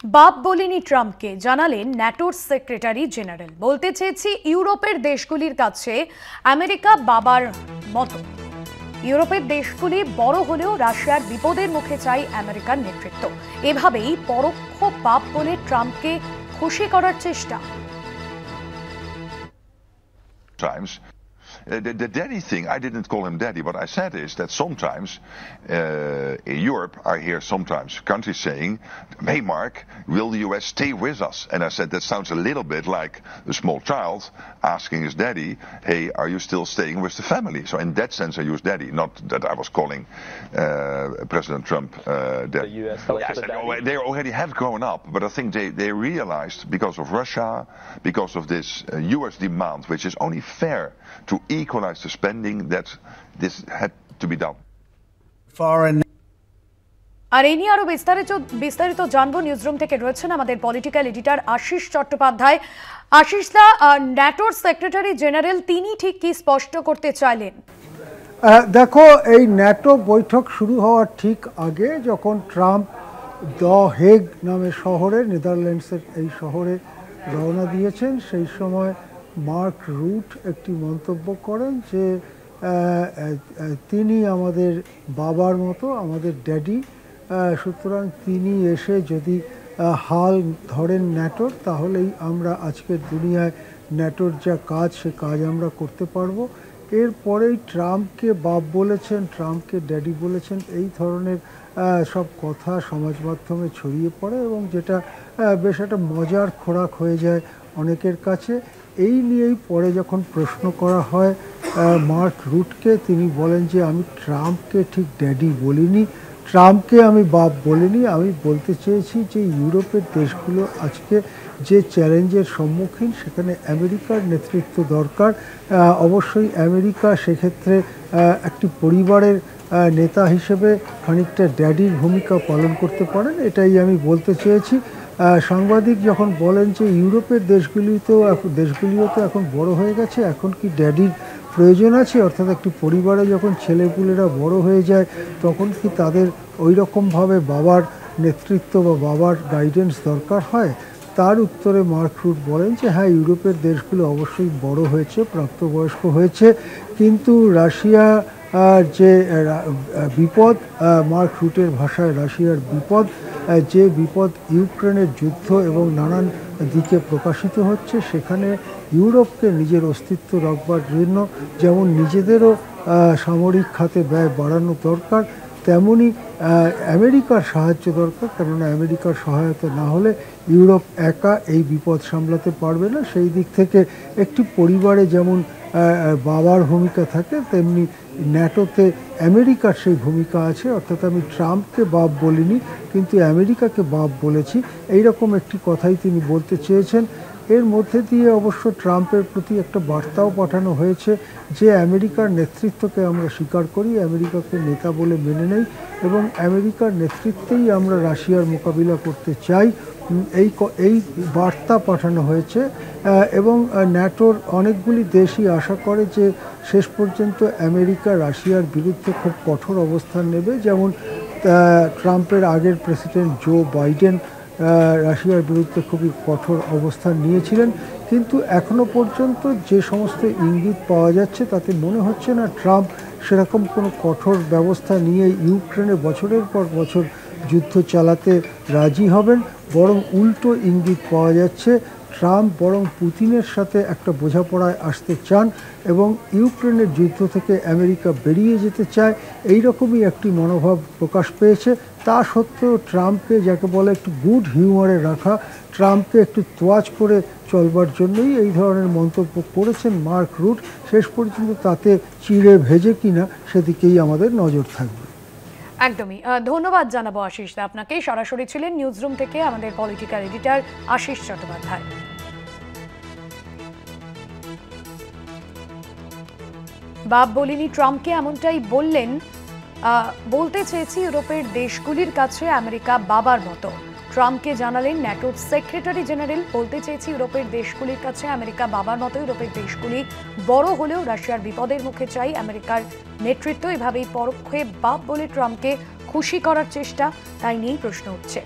বাপ বলিনি ট্রাম্পকে, জানালেন ন্যাটোর সেক্রেটারি জেনারেল। বলতে চেয়েছি ইউরোপের দেশগুলির কাছে আমেরিকা বাবার মতো। ইউরোপের দেশগুলি বড় হলেও রাশিয়ার বিপদের মুখে চাই আমেরিকার নেতৃত্ব। এভাবেই পরোক্ষ বাপ বলে ট্রাম্পকে খুশি করার চেষ্টা। The daddy thing, I didn't call him daddy. What I said is that sometimes in Europe, I hear sometimes countries saying, hey Mark, will the US stay with us? And I said, that sounds a little bit like a small child asking his daddy, hey, are you still staying with the family? So in that sense, I use daddy, not that I was calling President Trump daddy. The US I said, they already have grown up, but I think they realized because of Russia, because of this US demand, which is only fair to equalize the spending, that this had to be done. আর এই নিয়ে আরো বিস্তারিত জানবো। Newsroom থেকে রয়েছেন আমাদের political editor Ashis Chattopadhyay. Ashis দা, ন্যাটোর secretary general তিনি ঠিক কি স্পষ্ট করতে চাইলেন? দেখো, এই ন্যাটো বৈঠক শুরু হওয়ার ঠিক আগে যখন ট্রাম্প দ্য হেগ নামে শহরে, নেদারল্যান্ডসের এই শহরে রওনা দিয়েছেন, সেই সময় মার্ক রুট একটি মন্তব্য করেন যে তিনি আমাদের বাবার মতো, আমাদের ড্যাডি, সুতরাং তিনি এসে যদি হাল ধরেন ন্যাটোর, তাহলেই আমরা আজকের দুনিয়ায় ন্যাটোর যা কাজ, সে কাজ আমরা করতে পারবো। এরপরেই ট্রাম্পকে বাপ বলেছেন, ট্রাম্পকে ড্যাডি বলেছেন, এই ধরনের সব কথা সমাজ মাধ্যমে ছড়িয়ে পড়ে এবং যেটা বেশ একটা মজার খোরাক হয়ে যায় অনেকের কাছে। এই নিয়েই পরে যখন প্রশ্ন করা হয় মার্ক রুটকে, তিনি বলেন যে আমি ট্রাম্পকে ঠিক ড্যাডি বলিনি, ট্রাম্পকে আমি বাপ বলিনি, আমি বলতে চেয়েছি যে ইউরোপের দেশগুলো আজকে যে চ্যালেঞ্জের সম্মুখীন, সেখানে আমেরিকার নেতৃত্ব দরকার। অবশ্যই আমেরিকা সেক্ষেত্রে একটি পরিবারের নেতা হিসেবে খানিকটা ড্যাডির ভূমিকা পালন করতে পারেন, এটাই আমি বলতে চেয়েছি। সাংবাদিক যখন বলেন যে ইউরোপের দেশগুলিও তো এখন বড় হয়ে গেছে, এখন কি ড্যাডির প্রয়োজন আছে? অর্থাৎ একটি পরিবারে যখন ছেলেপুলেরা বড় হয়ে যায়, তখন কি তাদের ওই রকমভাবে বাবার নেতৃত্ব বা বাবার গাইডেন্স দরকার হয়? তার উত্তরে মার্ক রুট বলেন যে হ্যাঁ, ইউরোপের দেশগুলো অবশ্যই বড় হয়েছে, প্রাপ্তবয়স্ক হয়েছে, কিন্তু রাশিয়া যে বিপদ, মার্ক রুটের ভাষায় রাশিয়ার বিপদ, যে বিপদ ইউক্রেনের যুদ্ধ এবং নানান দিকে প্রকাশিত হচ্ছে, সেখানে ইউরোপকে নিজের অস্তিত্ব রাখবার জন্য যেমন নিজেদেরও সামরিক খাতে ব্যয় বাড়ানো দরকার, তেমনি আমেরিকার সাহায্য দরকার। কেননা আমেরিকার সহায়তা না হলে ইউরোপ একা এই বিপদ সামলাতে পারবে না। সেই দিক থেকে একটি পরিবারে যেমন বাবার ভূমিকা থাকে, তেমনি ন্যাটোতে আমেরিকার সেই ভূমিকা আছে। অর্থাৎ আমি ট্রাম্পকে বাপ বলিনি, কিন্তু আমেরিকাকে বাপ বলেছি, এইরকম একটি কথাই তিনি বলতে চেয়েছেন। এর মধ্যে দিয়ে অবশ্য ট্রাম্পের প্রতি একটা বার্তাও পাঠানো হয়েছে যে আমেরিকার নেতৃত্বকে আমরা স্বীকার করি, আমেরিকাকে নেতা বলে মেনে নেই এবং আমেরিকার নেতৃত্বেই আমরা রাশিয়ার মোকাবিলা করতে চাই, এই বার্তা পাঠানো হয়েছে। এবং ন্যাটোর অনেকগুলি দেশই আশা করে যে শেষ পর্যন্ত আমেরিকা রাশিয়ার বিরুদ্ধে খুব কঠোর অবস্থান নেবে। যেমন ট্রাম্পের আগের প্রেসিডেন্ট জো বাইডেন রাশিয়ার বিরুদ্ধে খুবই কঠোর অবস্থান নিয়েছিলেন, কিন্তু এখনও পর্যন্ত যে সমস্ত ইঙ্গিত পাওয়া যাচ্ছে তাতে মনে হচ্ছে না ট্রাম্প সেরকম কোনো কঠোর ব্যবস্থা নিয়ে ইউক্রেনে বছরের পর বছর যুদ্ধ চালাতে রাজি হবেন। বরং উল্টো ইঙ্গিত পাওয়া যাচ্ছে, ট্রাম্প বরং পুতিনের সাথে একটা বোঝাপড়ায় আসতে চান এবং ইউক্রেনের যুদ্ধ থেকে আমেরিকা বেরিয়ে যেতে চায়, এই রকমই একটি মনোভাব প্রকাশ পেয়েছে। তা সত্ত্বেও ট্রাম্পকে, যাকে বলে একটু গুড হিউমারে রাখা, ট্রাম্পকে একটু তোয়াজ করে চলবার জন্যই এই ধরনের মন্তব্য করেছেন মার্ক রুট। শেষ পর্যন্ত তাতে চিড়ে ভেজে কিনা, সেদিকেই আমাদের নজর থাকবে। একদমই ধন্যবাদ জানাবো আশিস দা আপনাকে। সরাসরি ছিলেন নিউজরুম থেকে আমাদের পলিটিক্যাল এডিটর আশিস চট্টোপাধ্যায়। বাপ বলিনি ট্রাম্পকে, এমনটাই বললেন। বলতে চেয়েছি ইউরোপের দেশগুলির কাছে আমেরিকা বাবার মতো। ট্রাম্পকে জানালেন ন্যাটোর সেক্রেটারি জেনারেল। বলতে চেয়েছি ইউরোপের দেশগুলির কাছে আমেরিকা বাবার মতো, ইউরোপের দেশগুলি বড় হলেও রাশিয়ার বিপদের মুখে চাই আমেরিকার নেতৃত্ব। এভাবেই পরোক্ষে বাপ বলে ট্রাম্পকে খুশি করার চেষ্টা, তাই নিয়েই প্রশ্ন উঠছে।